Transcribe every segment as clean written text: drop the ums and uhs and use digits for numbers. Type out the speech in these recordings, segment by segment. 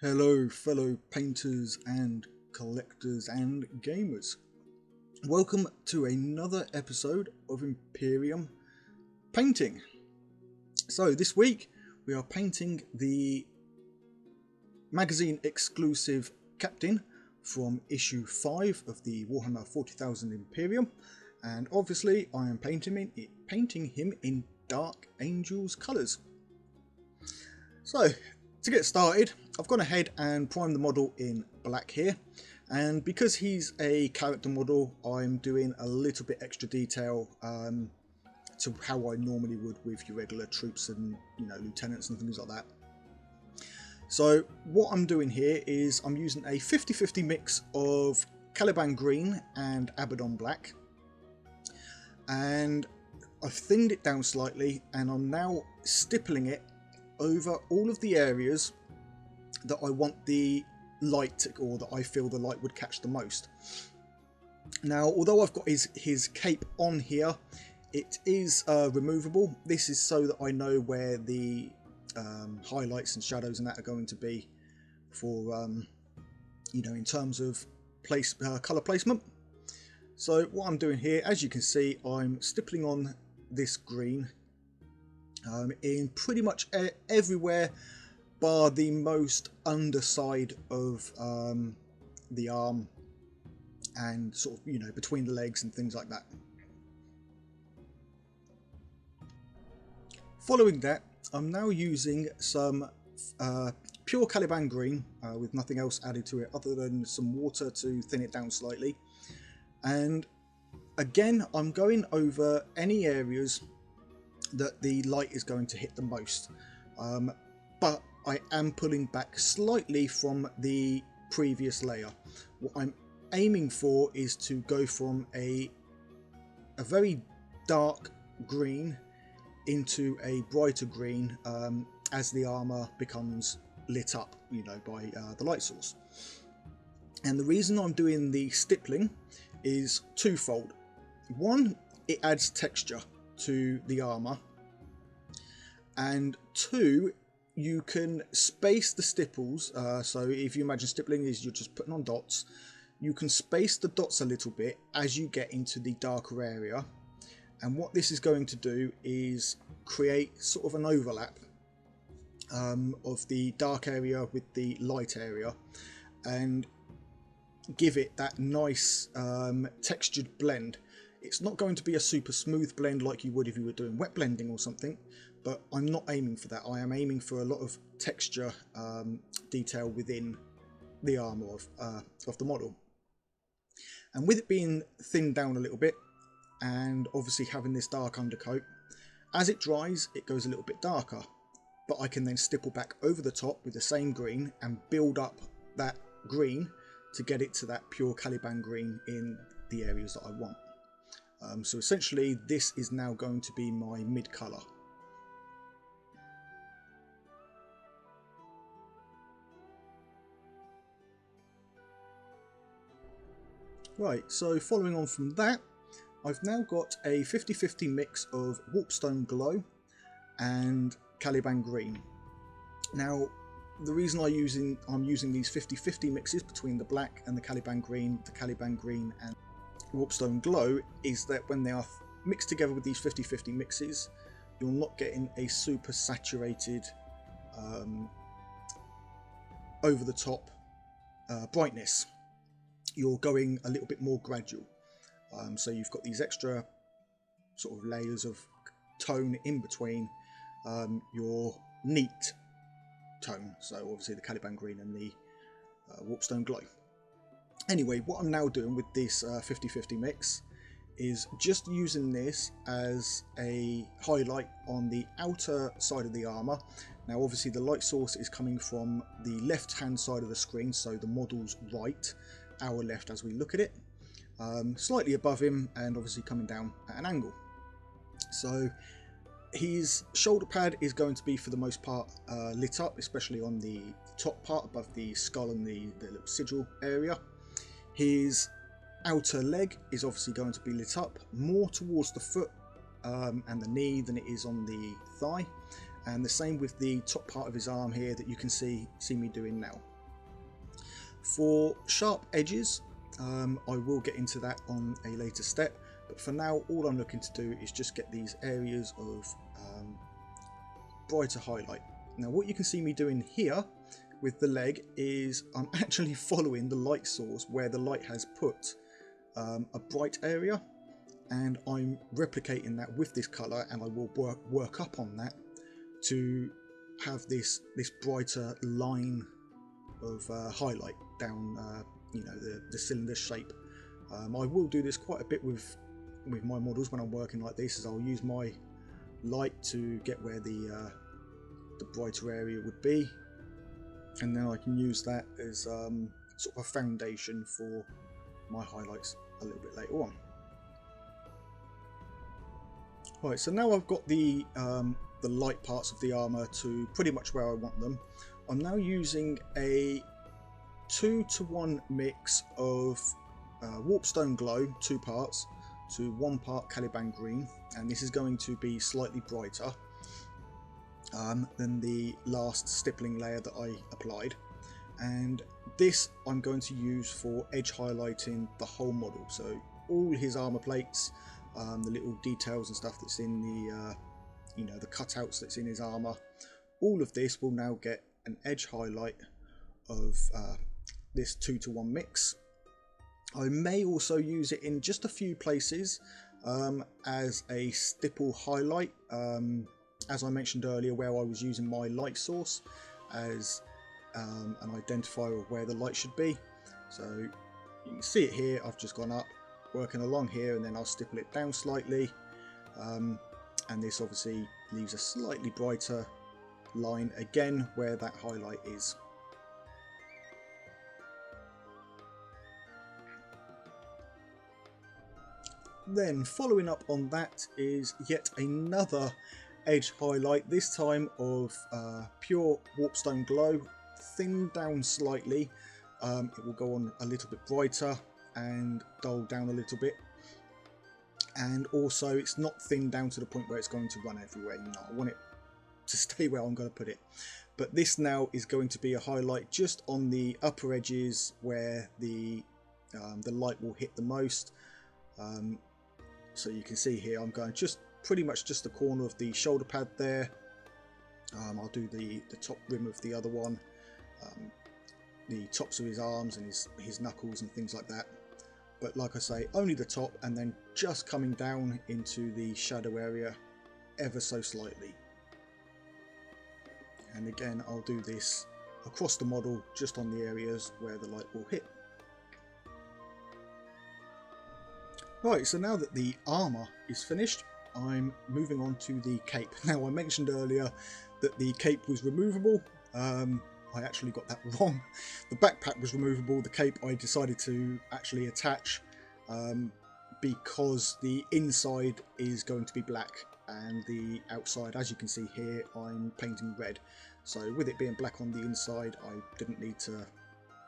Hello fellow painters and collectors and gamers. Welcome to another episode of Imperium painting. So this week we are painting the magazine exclusive captain from issue 5 of the Warhammer 40,000 Imperium, and obviously I am painting him in Dark Angels colours. So to get started, I've gone ahead and primed the model in black here, and because he's a character model, I'm doing a little bit extra detail to how I normally would with your regular troops and lieutenants and things like that. So what I'm doing here is I'm using a 50-50 mix of Caliban green and Abaddon black, and I've thinned it down slightly, and I'm now stippling it over all of the areas that I want the light, or that I feel the light would catch the most. Now, although I've got his cape on here, it is removable. This is so that I know where the highlights and shadows and that are going to be for in terms of color placement. So what I'm doing here, as you can see, I'm stippling on this green in pretty much everywhere bar the most underside of the arm and sort of between the legs and things like that. Following that, I'm now using some pure Caliban green with nothing else added to it other than some water to thin it down slightly, and again I'm going over any areas that the light is going to hit the most, but I am pulling back slightly from the previous layer. What I'm aiming for is to go from a very dark green into a brighter green as the armor becomes lit up by the light source. And the reason I'm doing the stippling is twofold. One, it adds texture to the armor, and two, you can space the stipples. So if you imagine stippling is you're just putting on dots, you can space the dots a little bit as you get into the darker area, and what this is going to do is create sort of an overlap of the dark area with the light area, and give it that nice textured blend. It's not going to be a super smooth blend like you would if you were doing wet blending or something, but I'm not aiming for that. I am aiming for a lot of texture detail within the armor of the model. And with it being thinned down a little bit, and obviously having this dark undercoat, as it dries it goes a little bit darker, but I can then stipple back over the top with the same green and build up that green to get it to that pure Caliban green in the areas that I want. So essentially this is now going to be my mid colour. Right, so following on from that, I've now got a 50-50 mix of Warpstone Glow and Caliban Green. Now, the reason I'm using these 50-50 mixes between the black and the Caliban Green and Warpstone Glow is that when they are mixed together with these 50-50 mixes, you're not getting a super saturated over the top brightness. You're going a little bit more gradual, so you've got these extra sort of layers of tone in between your neat tone, so obviously the Caliban Green and the Warpstone Glow. Anyway, what I'm now doing with this 50-50 mix is just using this as a highlight on the outer side of the armor. Now obviously the light source is coming from the left hand side of the screen, so the model's right, our left as we look at it, slightly above him and obviously coming down at an angle. So his shoulder pad is going to be for the most part lit up, especially on the top part above the skull and the little sigil area. His outer leg is obviously going to be lit up more towards the foot and the knee than it is on the thigh, and the same with the top part of his arm here that you can see me doing now. For sharp edges, I will get into that on a later step, but for now all I'm looking to do is just get these areas of brighter highlight. Now what you can see me doing here with the leg is I'm actually following the light source where the light has put a bright area, and I'm replicating that with this colour, and I will work up on that to have this brighter line of highlight down you know, the cylinder shape. I will do this quite a bit with my models when I'm working like this, as I'll use my light to get where the brighter area would be, and then I can use that as sort of a foundation for my highlights a little bit later on. Right, so now I've got the light parts of the armour to pretty much where I want them. I'm now using a 2-to-1 mix of Warpstone Glow, 2 parts, to 1 part Caliban Green, and this is going to be slightly brighter than the last stippling layer that I applied, and this I'm going to use for edge highlighting the whole model. So all his armour plates, the little details and stuff that's in the you know, the cutouts that's in his armour, all of this will now get an edge highlight of this 2-to-1 mix. I may also use it in just a few places as a stipple highlight, as I mentioned earlier, where I was using my light source as an identifier of where the light should be. So you can see it here, I've just gone up, working along here, and then I'll stipple it down slightly, and this obviously leaves a slightly brighter line again where that highlight is. Then following up on that is yet another edge highlight, this time of pure Warpstone Glow, thinned down slightly. It will go on a little bit brighter and dull down a little bit, and also it's not thinned down to the point where it's going to run everywhere. You know, I want it to stay where I'm going to put it, but this now is going to be a highlight just on the upper edges where the light will hit the most. So you can see here I'm going just pretty much just the corner of the shoulder pad there. I'll do the top rim of the other one, the tops of his arms and his knuckles and things like that. But like I say, only the top, and then just coming down into the shadow area ever so slightly. And again, I'll do this across the model just on the areas where the light will hit. Right, so now that the armour is finished, I'm moving on to the cape. Now, I mentioned earlier that the cape was removable. I actually got that wrong. The backpack was removable. The cape I decided to actually attach because the inside is going to be black and the outside, as you can see here, I'm painting red. So with it being black on the inside, I didn't need to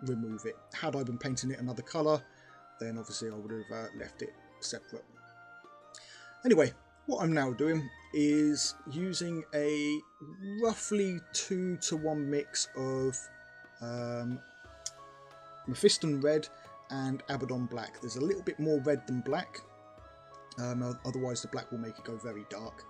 remove it. Had I been painting it another colour, then obviously I would have left it separate. Anyway, what I'm now doing is using a roughly 2-to-1 mix of Mephiston Red and Abaddon Black. There's a little bit more red than black, otherwise the black will make it go very dark.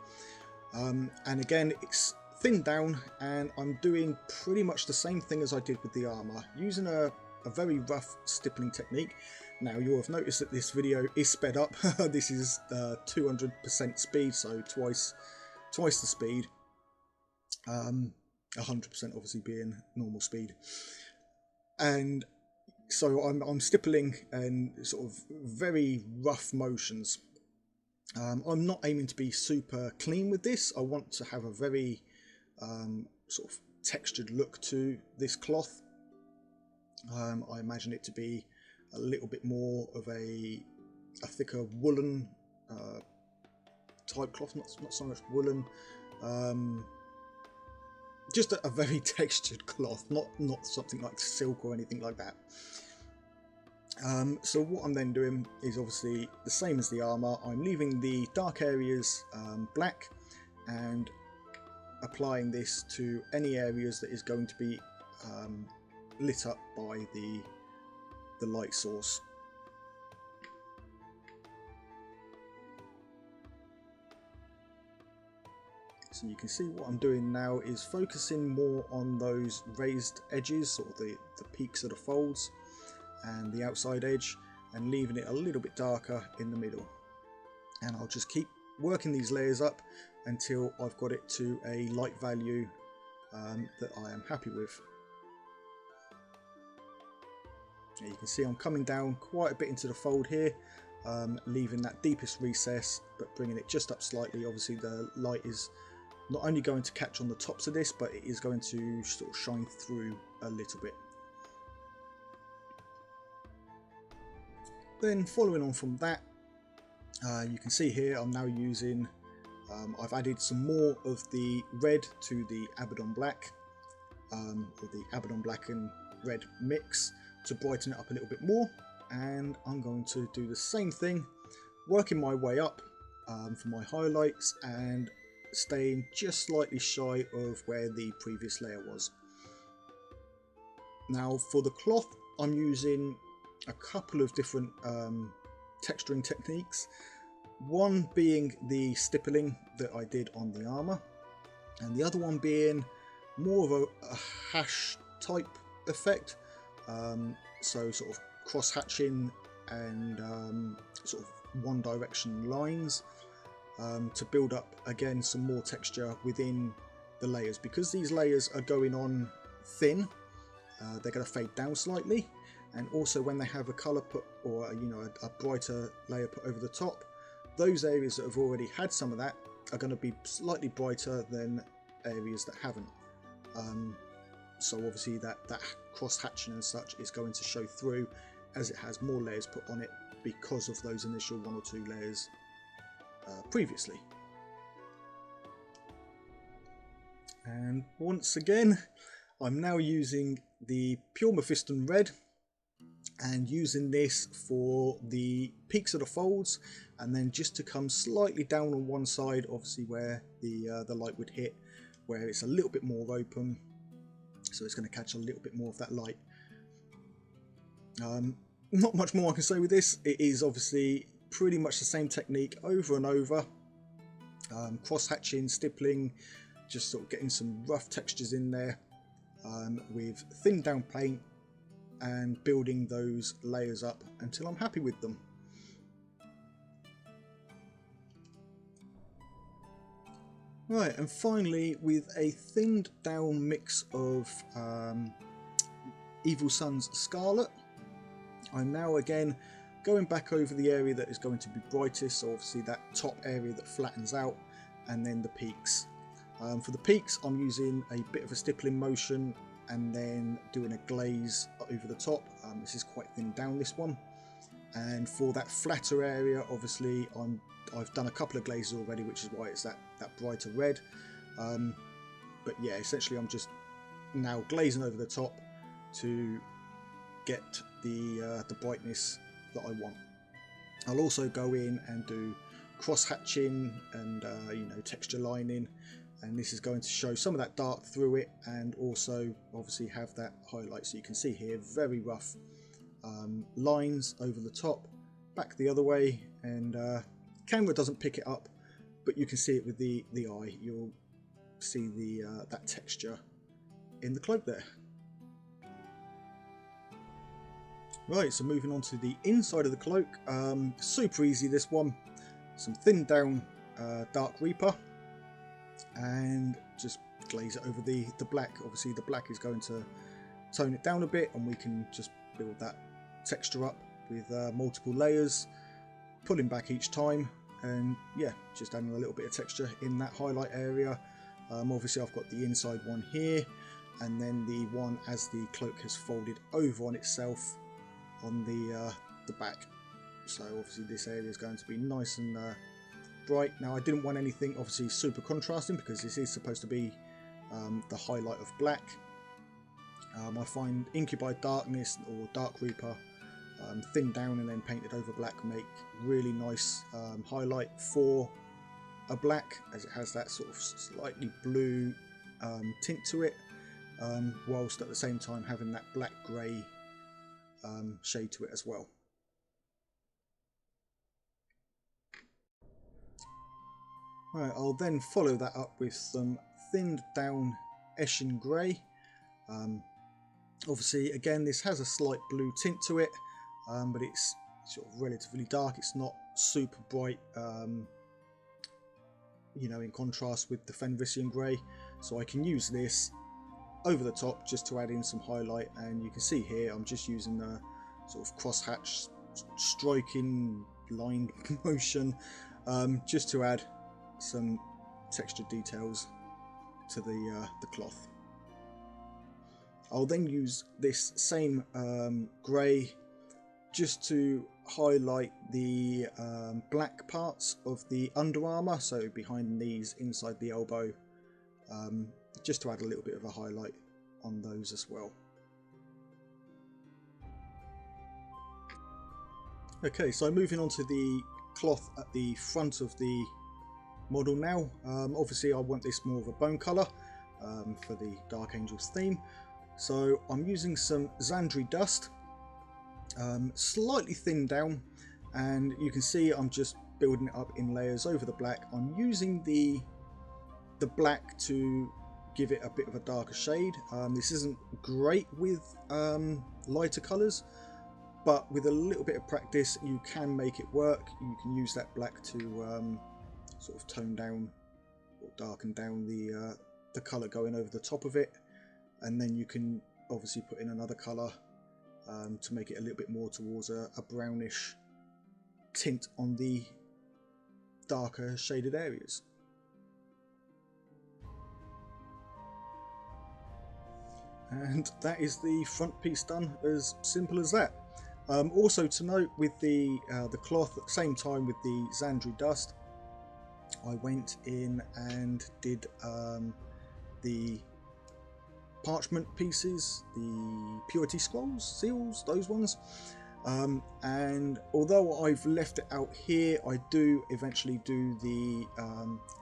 And again, it's thinned down, and I'm doing pretty much the same thing as I did with the armour, using a very rough stippling technique. Now you'll have noticed that this video is sped up. This is 200% speed, so twice the speed. 100% obviously being normal speed. And so I'm stippling in sort of very rough motions. I'm not aiming to be super clean with this. I want to have a very sort of textured look to this cloth. I imagine it to be a little bit more of a thicker woolen type cloth, not so much woolen, just a very textured cloth, not something like silk or anything like that. So what I'm then doing is obviously the same as the armour. I'm leaving the dark areas black and applying this to any areas that is going to be lit up by the light source. So you can see what I'm doing now is focusing more on those raised edges, sort of the peaks of the folds and the outside edge, and leaving it a little bit darker in the middle. And I'll just keep working these layers up until I've got it to a light value that I am happy with. Now you can see I'm coming down quite a bit into the fold here, leaving that deepest recess but bringing it just up slightly. Obviously the light is not only going to catch on the tops of this, but it is going to sort of shine through a little bit. Then following on from that, you can see here I'm now using, I've added some more of the red to the Abaddon Black, or the Abaddon Black and red mix, to brighten it up a little bit more. And I'm going to do the same thing, working my way up for my highlights and staying just slightly shy of where the previous layer was. Now for the cloth, I'm using a couple of different texturing techniques, one being the stippling that I did on the armor, and the other one being more of a hash type effect, so sort of cross hatching and sort of one direction lines, to build up again some more texture within the layers. Because these layers are going on thin, they're going to fade down slightly, and also when they have a color put, or a brighter layer put over the top, those areas that have already had some of that are going to be slightly brighter than areas that haven't. So obviously that cross hatching and such is going to show through as it has more layers put on it because of those initial one or two layers previously. And once again, I'm now using the pure Mephiston red and using this for the peaks of the folds, and then just to come slightly down on one side, obviously where the light would hit, where it's a little bit more open, so it's going to catch a little bit more of that light. Not much more I can say with this. It is obviously pretty much the same technique over and over, cross hatching, stippling, just sort of getting some rough textures in there with thinned down paint and building those layers up until I'm happy with them. Right, and finally, with a thinned down mix of Evil Sun's Scarlet, I'm now again going back over the area that is going to be brightest, so obviously that top area that flattens out, and then the peaks. For the peaks, I'm using a bit of a stippling motion and then doing a glaze over the top. This is quite thin down, this one. And for that flatter area, obviously I've done a couple of glazes already, which is why it's that brighter red. But yeah, essentially I'm just now glazing over the top to get the brightness that I want. I'll also go in and do cross hatching and texture lining, and this is going to show some of that dark through it, and also obviously have that highlight. So you can see here very rough lines over the top, back the other way, and camera doesn't pick it up, but you can see it with the eye. You'll see that texture in the cloak there. Right, so moving on to the inside of the cloak, super easy this one. Some thin down Dark Reaper, and just glaze it over the black. Obviously the black is going to tone it down a bit, and we can just build that texture up with multiple layers, pulling back each time, and yeah, just adding a little bit of texture in that highlight area. Obviously I've got the inside one here, and then the one as the cloak has folded over on itself on the back. So obviously this area is going to be nice and bright. Now I didn't want anything obviously super contrasting, because this is supposed to be the highlight of black. I find Incubi Darkness or Dark Reaper thinned down and then painted over black make really nice highlight for a black, as it has that sort of slightly blue tint to it, whilst at the same time having that black grey shade to it as well. Right, I'll then follow that up with some thinned down Eshin Grey. Obviously, again, this has a slight blue tint to it, but it's sort of relatively dark. It's not super bright, you know, in contrast with the Fenrisian Grey. So I can use this over the top just to add in some highlight, and you can see here I'm just using a sort of crosshatch striking line motion just to add some textured details to the cloth. I'll then use this same grey just to highlight the black parts of the under armour, so behind the knees, inside the elbow, just to add a little bit of a highlight on those as well. Okay, so moving on to the cloth at the front of the model now. Obviously I want this more of a bone colour for the Dark Angels theme, so I'm using some Xandri dust, slightly thinned down, and you can see I'm just building it up in layers over the black. I'm using the black to give it a bit of a darker shade. This isn't great with lighter colours, but with a little bit of practice you can make it work. You can use that black to sort of tone down or darken down the colour going over the top of it, and then you can obviously put in another colour to make it a little bit more towards a brownish tint on the darker shaded areas. And that is the front piece done, as simple as that. Also to note, with the cloth, at the same time with the Xandri dust, I went in and did the parchment pieces, the purity scrolls, seals, those ones. And although I've left it out here, I do eventually do the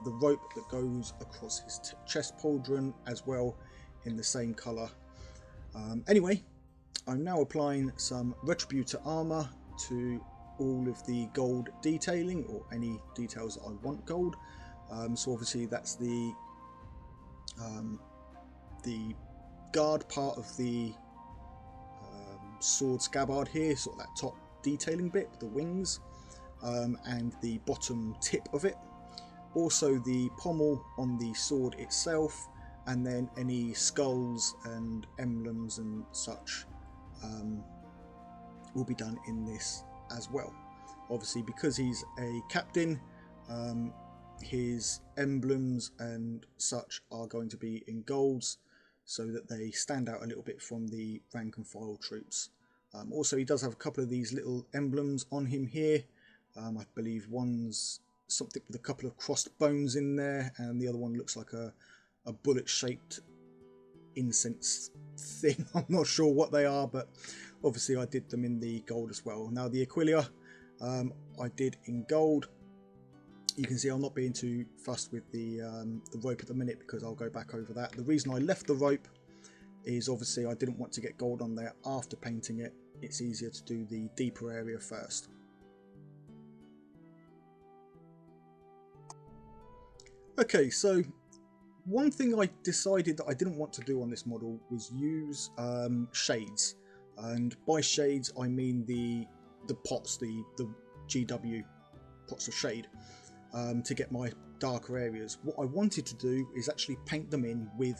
rope that goes across his chest pauldron as well, in the same colour. Anyway, I'm now applying some Retributor armour to all of the gold detailing, or any details that I want gold. So obviously that's the guard part of the sword scabbard here, sort of that top detailing bit, the wings, and the bottom tip of it. Also the pommel on the sword itself, and then any skulls and emblems and such will be done in this as well. Obviously, because he's a captain, his emblems and such are going to be in golds, so that they stand out a little bit from the rank and file troops. Also, he does have a couple of these little emblems on him here. I believe one's something with a couple of crossed bones in there, and the other one looks like a bullet shaped incense thing. I'm not sure what they are, but obviously I did them in the gold as well. Now the Aquilia I did in gold. You can see I'm not being too fussed with the rope at the minute, because I'll go back over that. The reason I left the rope is obviously I didn't want to get gold on there after painting it. It's easier to do the deeper area first. Okay, so one thing I decided that I didn't want to do on this model was use shades, and by shades I mean the pots, the GW pots of shade, to get my darker areas. What I wanted to do is actually paint them in with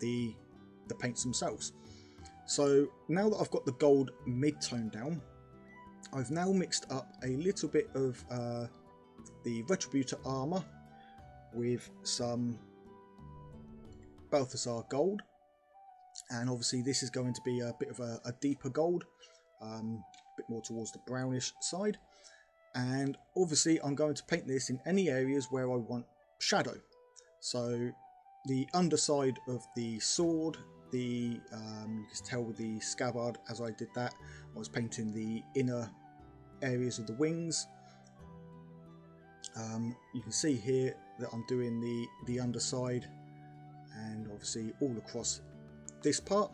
the paints themselves. So now that I've got the gold mid-tone down, I've now mixed up a little bit of the Retributor armour with some Balthasar gold, and obviously this is going to be a bit of a deeper gold, a bit more towards the brownish side. And obviously I'm going to paint this in any areas where I want shadow. So the underside of the sword, you can tell with the scabbard as I did that, I was painting the inner areas of the wings. You can see here that I'm doing the underside, and obviously all across this part,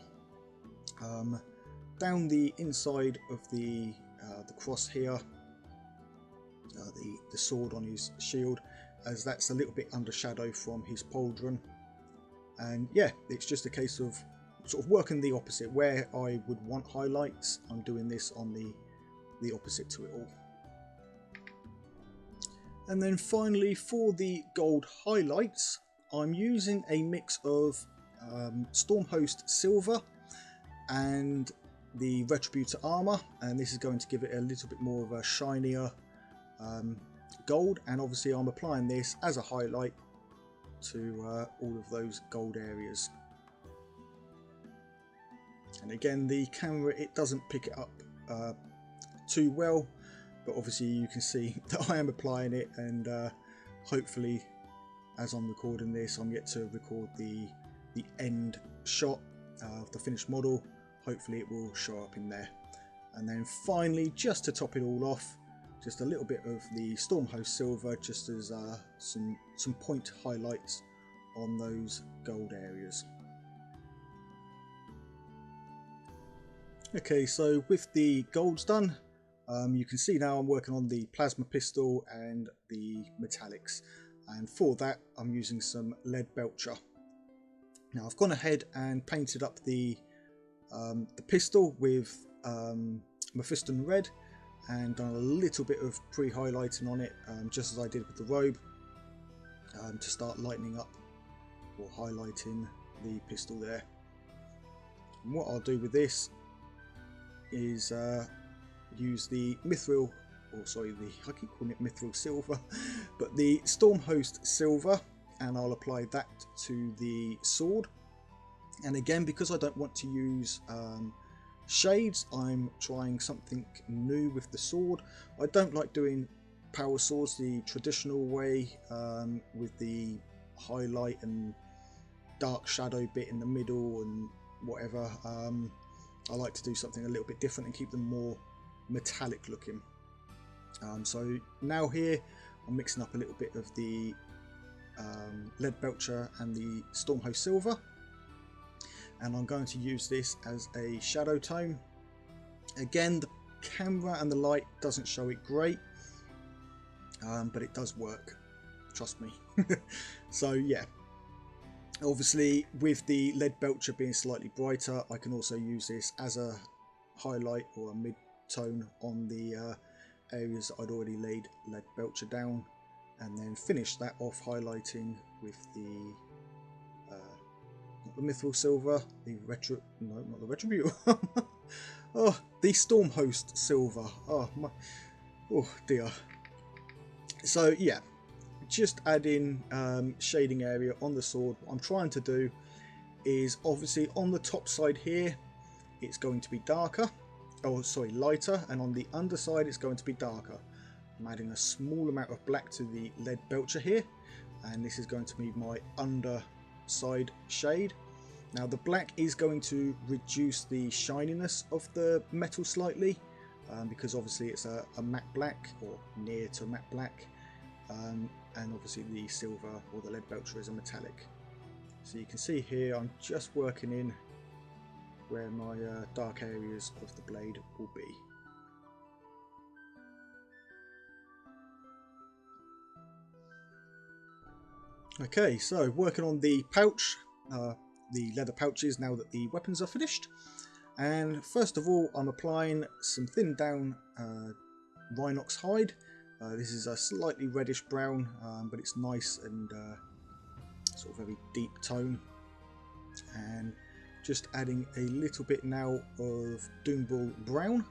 down the inside of the cross here, the sword on his shield, as that's a little bit under shadow from his pauldron. And yeah, it's just a case of sort of working the opposite. Where I would want highlights, I'm doing this on the opposite to it all. And then finally, for the gold highlights, I'm using a mix of Stormhost Silver and the Retributor Armour, and this is going to give it a little bit more of a shinier gold, and obviously I'm applying this as a highlight to all of those gold areas. And again, the camera, it doesn't pick it up too well, but obviously you can see that I am applying it, and hopefully as I'm recording this, I'm yet to record the end shot of the finished model. Hopefully it will show up in there. And then finally, just to top it all off, just a little bit of the Stormhost Silver, just as some point highlights on those gold areas. Okay, so with the golds done, you can see now I'm working on the plasma pistol and the metallics, and for that I'm using some lead belcher. Now I've gone ahead and painted up the pistol with Mephiston red, and done a little bit of pre-highlighting on it, just as I did with the robe, to start lightening up or highlighting the pistol there. And what I'll do with this is use the mithril, or sorry, I keep calling it mithril silver, but the Stormhost Silver, and I'll apply that to the sword. And again, because I don't want to use shades, I'm trying something new with the sword. I don't like doing power swords the traditional way, with the highlight and dark shadow bit in the middle and whatever. I like to do something a little bit different and keep them more metallic looking. So now here I'm mixing up a little bit of the lead belcher and the Stormhost Silver, and I'm going to use this as a shadow tone. Again, the camera and the light doesn't show it great, but it does work, trust me. So yeah, obviously with the lead belcher being slightly brighter, I can also use this as a highlight or a mid-tone on the areas that I'd already laid lead belcher down, and then finish that off highlighting with the not the mithril silver, the not the retributor. Oh, the Stormhost Silver. Oh my, oh dear. So yeah, just adding shading area on the sword. What I'm trying to do is, obviously on the top side here it's going to be darker, oh sorry, lighter, and on the underside it's going to be darker. I'm adding a small amount of black to the lead belcher here, and this is going to be my underside shade. Now the black is going to reduce the shininess of the metal slightly, because obviously it's a matte black, or near to matte black, and obviously the silver or the lead belcher is a metallic. So you can see here I'm just working in where my dark areas of the blade will be. Okay, so working on the pouch, the leather pouches, now that the weapons are finished. And first of all, I'm applying some thinned down Rhinox hide. This is a slightly reddish brown, but it's nice and sort of very deep tone. And just adding a little bit now of Doomball brown.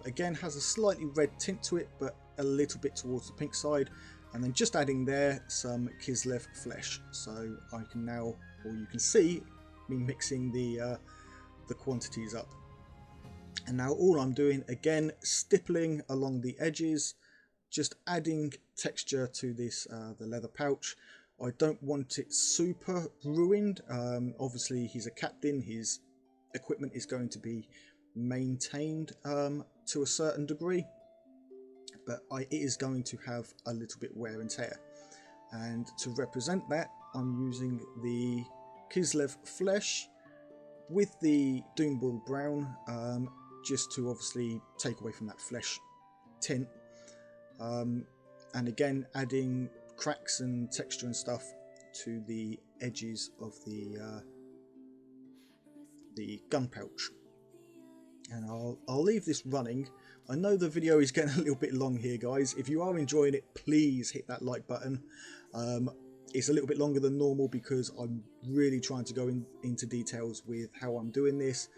Again, has a slightly red tint to it, but a little bit towards the pink side. And then just adding there some Kislev flesh. So I can now, or you can see me mixing the quantities up. And now all I'm doing, again, stippling along the edges, just adding texture to this the leather pouch. I don't want it super ruined. Obviously he's a captain, his equipment is going to be maintained to a certain degree. but it is going to have a little bit wear and tear. And to represent that, I'm using the Kislev Flesh with the Doombull Brown, just to obviously take away from that flesh tint. And again, adding cracks and texture and stuff to the edges of the gun pouch. And I'll leave this running. I know the video is getting a little bit long here, guys. If you are enjoying it, please hit that like button. It's a little bit longer than normal because I'm really trying to go into details with how I'm doing this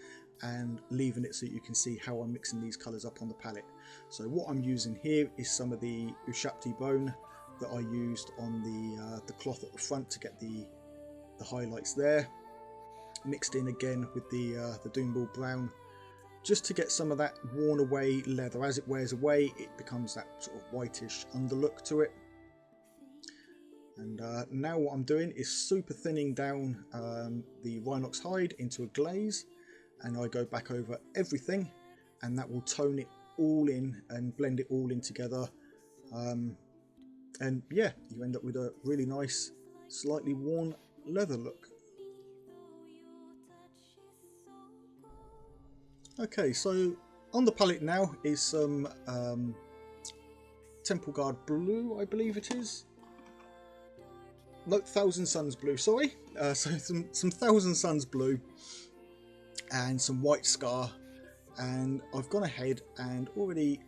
and leaving it so you can see how I'm mixing these colours up on the palette. So what I'm using here is some of the Ushapti bone that I used on the cloth at the front to get the highlights there, mixed in again with the Doombull Brown, just to get some of that worn away leather. As it wears away, it becomes that sort of whitish underlook to it. And now what I'm doing is super thinning down the Rhinox hide into a glaze, and I go back over everything, and that will tone it all in and blend it all in together. And yeah, you end up with a really nice, slightly worn leather look. Okay, so on the palette now is some Temple Guard Blue, I believe it is. No, Thousand Suns Blue, sorry. So some Thousand Suns Blue and some White Scar. And I've gone ahead and already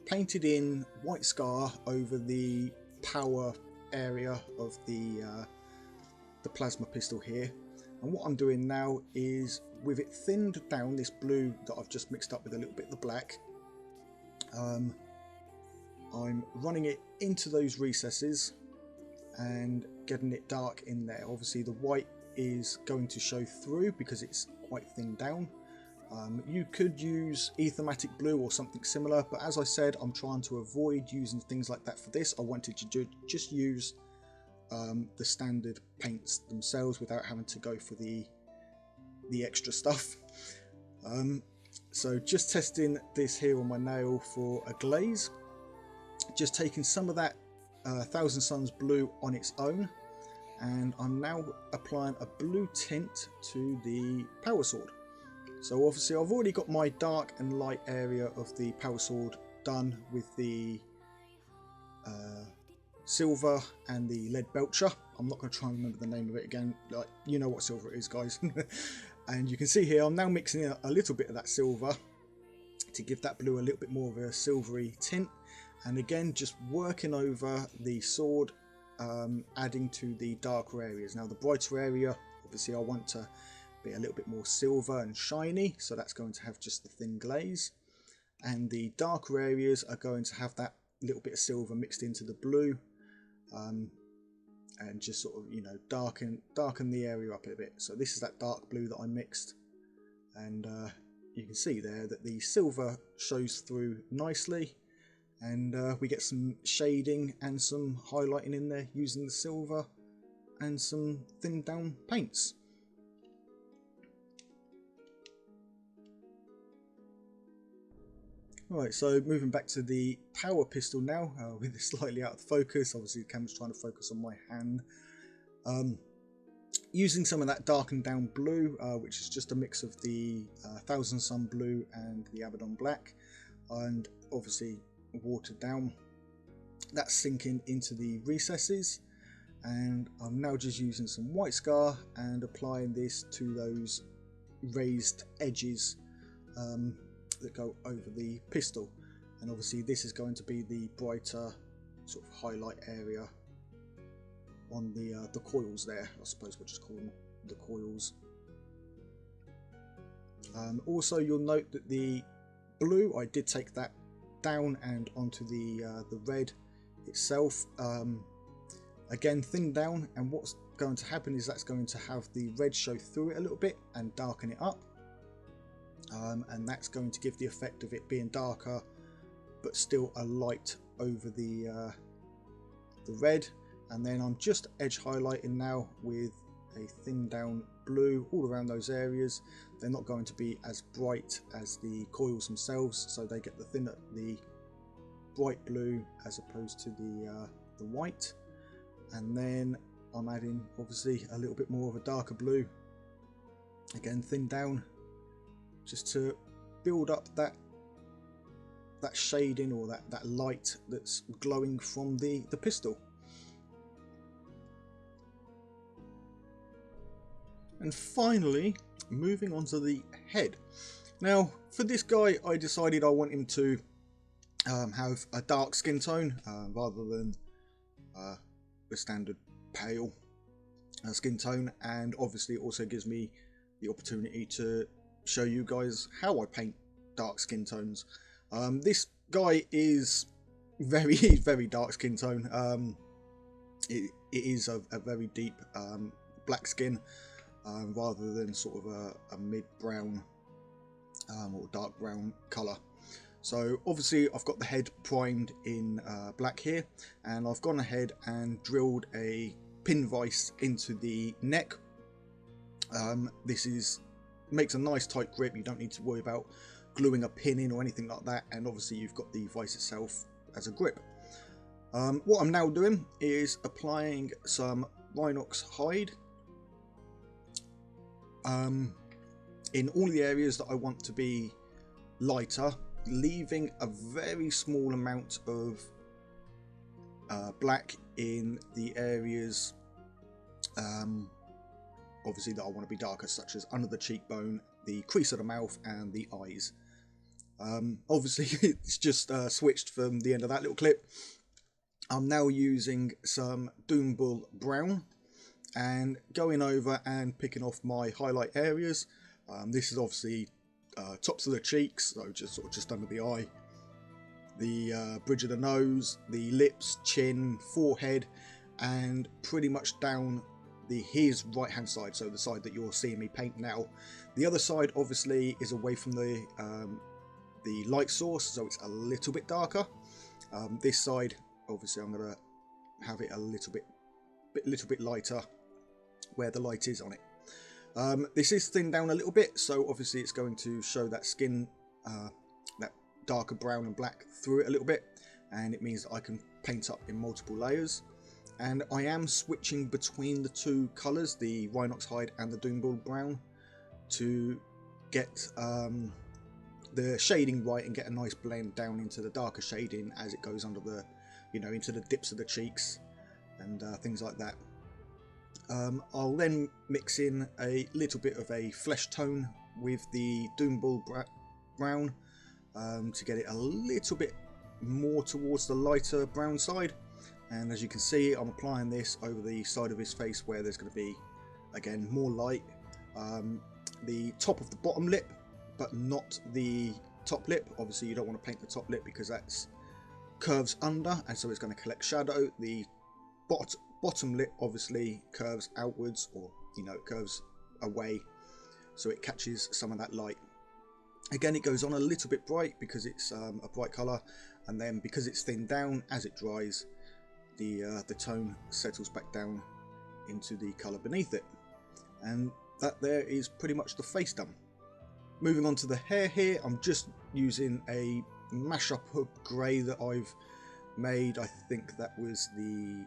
painted in White Scar over the power area of the plasma pistol here. And what I'm doing now is, with it thinned down, this blue that I've just mixed up with a little bit of the black, I'm running it into those recesses and getting it dark in there. Obviously the white is going to show through because it's quite thinned down. You could use Ethermatic Blue or something similar, but as I said, I'm trying to avoid using things like that for this. I wanted to just use the standard paints themselves without having to go for the extra stuff. So just testing this here on my nail for a glaze, just taking some of that Thousand Suns Blue on its own, and I'm now applying a blue tint to the power sword. So obviously I've already got my dark and light area of the power sword done with the silver and the lead belcher. I'm not going to try and remember the name of it again, like, you know what silver it is, guys. And you can see here I'm now mixing in a little bit of that silver to give that blue a little bit more of a silvery tint, and again just working over the sword, adding to the darker areas. Now the brighter area, obviously I want to be a little bit more silver and shiny, so that's going to have just the thin glaze, and the darker areas are going to have that little bit of silver mixed into the blue, and just sort of, you know, darken the area up a bit. So this is that dark blue that I mixed, and you can see there that the silver shows through nicely, and we get some shading and some highlighting in there using the silver and some thinned down paints. Alright, so moving back to the power pistol now, with it slightly out of focus. Obviously the camera's trying to focus on my hand. Using some of that darkened down blue, which is just a mix of the Thousand Sun Blue and the Abaddon Black, and obviously watered down. That's sinking into the recesses, and I'm now just using some White Scar and applying this to those raised edges that go over the pistol. And obviously this is going to be the brighter sort of highlight area on the coils there. I suppose we'll just call them the coils. Also you'll note that the blue, I did take that down and onto the red itself, again thinned down, and what's going to happen is that's going to have the red show through it a little bit and darken it up, and that's going to give the effect of it being darker but still a light over the red. And then I'm just edge highlighting now with a thin down blue all around those areas. They're not going to be as bright as the coils themselves, so they get the bright blue as opposed to the white. And then I'm adding obviously a little bit more of a darker blue, again thinned down, just to build up that shading, or that light that's glowing from the pistol. And finally, moving on to the head. Now for this guy, I decided I want him to have a dark skin tone rather than the standard pale skin tone, and obviously it also gives me the opportunity to show you guys how I paint dark skin tones. This guy is very dark skin tone. It is a very deep black skin, rather than sort of a mid-brown or dark brown colour. So obviously I've got the head primed in black here, and I've gone ahead and drilled a pin vise into the neck. This makes a nice tight grip. You don't need to worry about gluing a pin in or anything like that, and obviously you've got the vise itself as a grip. What I'm now doing is applying some Rhinox hide in all the areas that I want to be lighter, leaving a very small amount of black in the areas obviously that I want to be darker, such as under the cheekbone, the crease of the mouth and the eyes. Obviously it's just switched from the end of that little clip. I'm now using some Doom Bull brown and going over and picking off my highlight areas. This is obviously tops of the cheeks, so just under the eye, the bridge of the nose, the lips, chin, forehead, and pretty much down his right hand side, so the side that you're seeing me paint now. The other side obviously is away from the light source, so it's a little bit darker. This side obviously I'm going to have it a little bit lighter where the light is on it. This is thinned down a little bit, so obviously it's going to show that skin, that darker brown and black through it a little bit, and it means that I can paint up in multiple layers. And I am switching between the two colours, the Rhinox hide and the Doom Bull brown, to get the shading right and get a nice blend down into the darker shading as it goes under the, into the dips of the cheeks and things like that. I'll then mix in a little bit of a flesh tone with the Doom Bull brown to get it a little bit more towards the lighter brown side. And as you can see, I'm applying this over the side of his face where there's going to be, again, more light. The top of the bottom lip, but not the top lip. Obviously you don't want to paint the top lip because that's curves under, and so it's going to collect shadow. The bottom lip obviously curves outwards, or it curves away, so it catches some of that light. Again, it goes on a little bit bright because it's a bright colour, and then because it's thinned down, as it dries, the tone settles back down into the colour beneath it. And that there is pretty much the face done. Moving on to the hair here, I'm just using a mashup of grey that I've made. I think that was the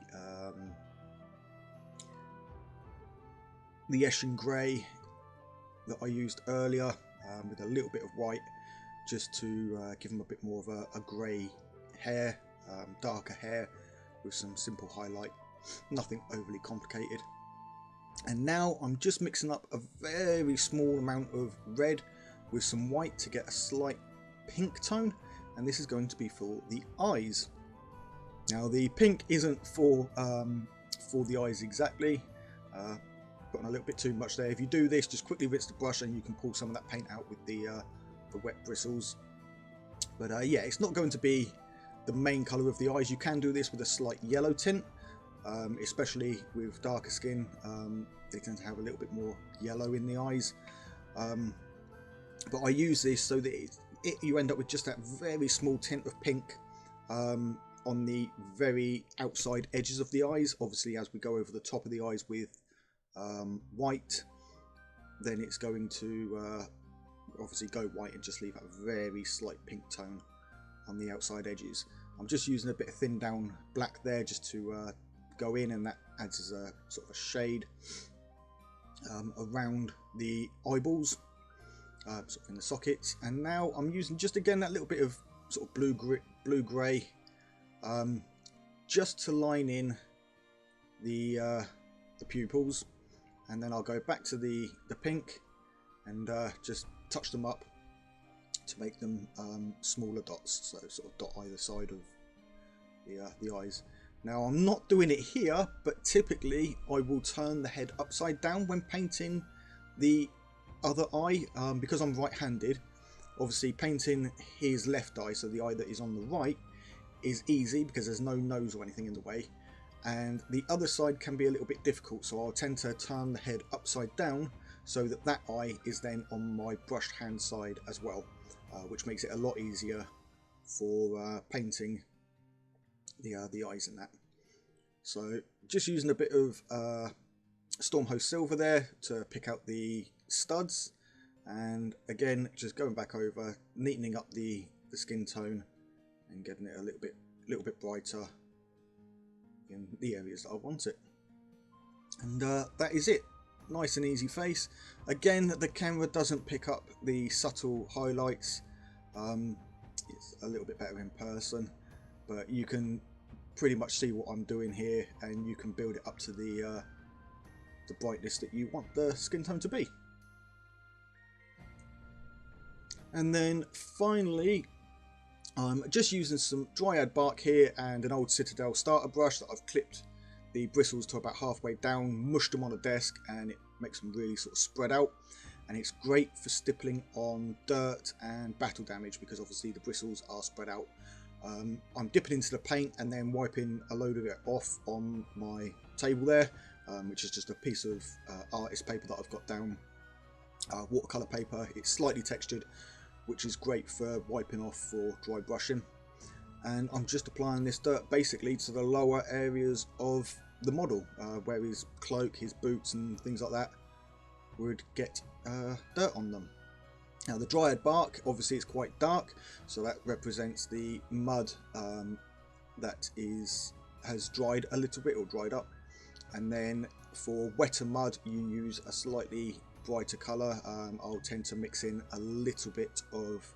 Eshin grey that I used earlier, with a little bit of white, just to give them a bit more of a grey hair, darker hair, with some simple highlight, nothing overly complicated. And now I'm just mixing up a very small amount of red with some white to get a slight pink tone, and this is going to be for the eyes. Now the pink isn't for the eyes exactly, putting a little bit too much there. If you do this, just quickly rinse the brush and you can pull some of that paint out with the wet bristles. But yeah, it's not going to be the main colour of the eyes. You can do this with a slight yellow tint, especially with darker skin. They tend to have a little bit more yellow in the eyes, but I use this so that you end up with just that very small tint of pink on the very outside edges of the eyes. Obviously as we go over the top of the eyes with white, then it's going to obviously go white and just leave a very slight pink tone on the outside edges. I'm just using a bit of thin down black there just to go in, and that adds as a sort of a shade around the eyeballs, sort of in the sockets. And now I'm using just again that little bit of sort of blue grey, just to line in the pupils, and then I'll go back to the pink and just touch them up to make them smaller dots, so sort of dot either side of the eyes. Now I'm not doing it here, but typically I will turn the head upside down when painting the other eye, because I'm right-handed. Obviously painting his left eye, so the eye that is on the right, is easy because there's no nose or anything in the way, and the other side can be a little bit difficult, so I'll tend to turn the head upside down so that that eye is then on my brushed hand side as well, which makes it a lot easier for painting the eyes in that. So just using a bit of Stormhost Silver there to pick out the studs, and again just going back over, neatening up the skin tone and getting it a little bit brighter in the areas that I want it. And that is it. Nice and easy face. Again, the camera doesn't pick up the subtle highlights. It's a little bit better in person, but you can pretty much see what I'm doing here, and you can build it up to the brightness that you want the skin tone to be. And then finally, I'm just using some Dryad bark here and an old Citadel starter brush that I've clipped the bristles to about halfway down, mushed them on a desk, and it makes them really sort of spread out. And it's great for stippling on dirt and battle damage because obviously the bristles are spread out. I'm dipping into the paint and then wiping a load of it off on my table there, which is just a piece of artist paper that I've got down, watercolour paper. It's slightly textured, which is great for wiping off for dry brushing. And I'm just applying this dirt basically to the lower areas of the model, where his cloak, his boots and things like that would get dirt on them. Now the Dryad bark, obviously it's quite dark, so that represents the mud that has dried a little bit or dried up. And then for wetter mud you use a slightly brighter colour. I'll tend to mix in a little bit of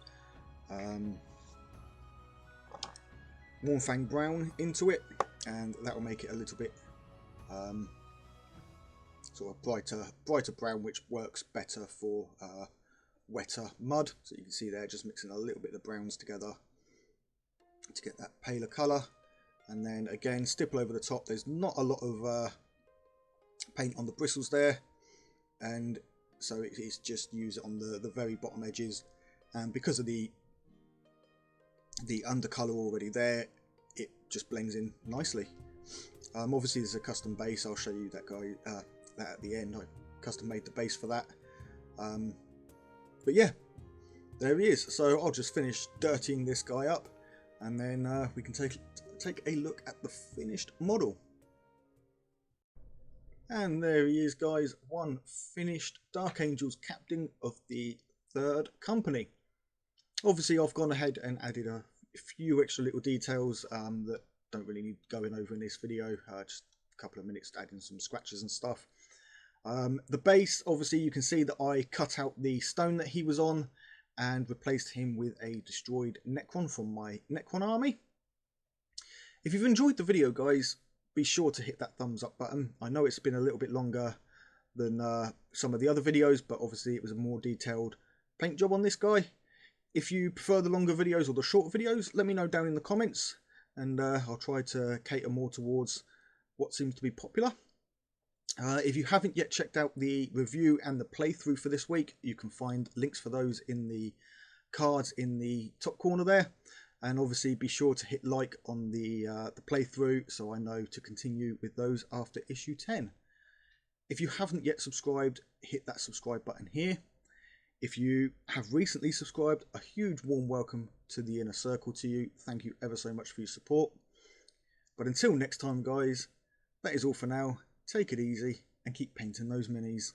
Warmfang brown into it, and that will make it a little bit sort of brighter brown, which works better for wetter mud. So you can see there, just mixing a little bit of the browns together to get that paler colour. And then again, stipple over the top. There's not a lot of paint on the bristles there, and so it's just use it on the very bottom edges. And because of the undercolour already there, it just blends in nicely. Obviously there's a custom base. I'll show you that that at the end. I custom made the base for that. But yeah, there he is. So I'll just finish dirtying this guy up, and then we can take a look at the finished model. And there he is, guys, one finished Dark Angels captain of the 3rd Company. Obviously I've gone ahead and added a few extra little details that don't really need going over in this video, just a couple of minutes adding some scratches and stuff. The base, obviously you can see that I cut out the stone that he was on and replaced him with a destroyed Necron from my Necron army. If you've enjoyed the video, guys, be sure to hit that thumbs up button. I know it's been a little bit longer than some of the other videos, but obviously it was a more detailed paint job on this guy. If you prefer the longer videos or the shorter videos, let me know down in the comments, and I'll try to cater more towards what seems to be popular. If you haven't yet checked out the review and the playthrough for this week, you can find links for those in the cards in the top corner there. And obviously be sure to hit like on the playthrough so I know to continue with those after issue 10. If you haven't yet subscribed, hit that subscribe button here. If you have recently subscribed, a huge warm welcome to the inner circle to you. Thank you ever so much for your support. But until next time, guys, that is all for now. Take it easy and keep painting those minis.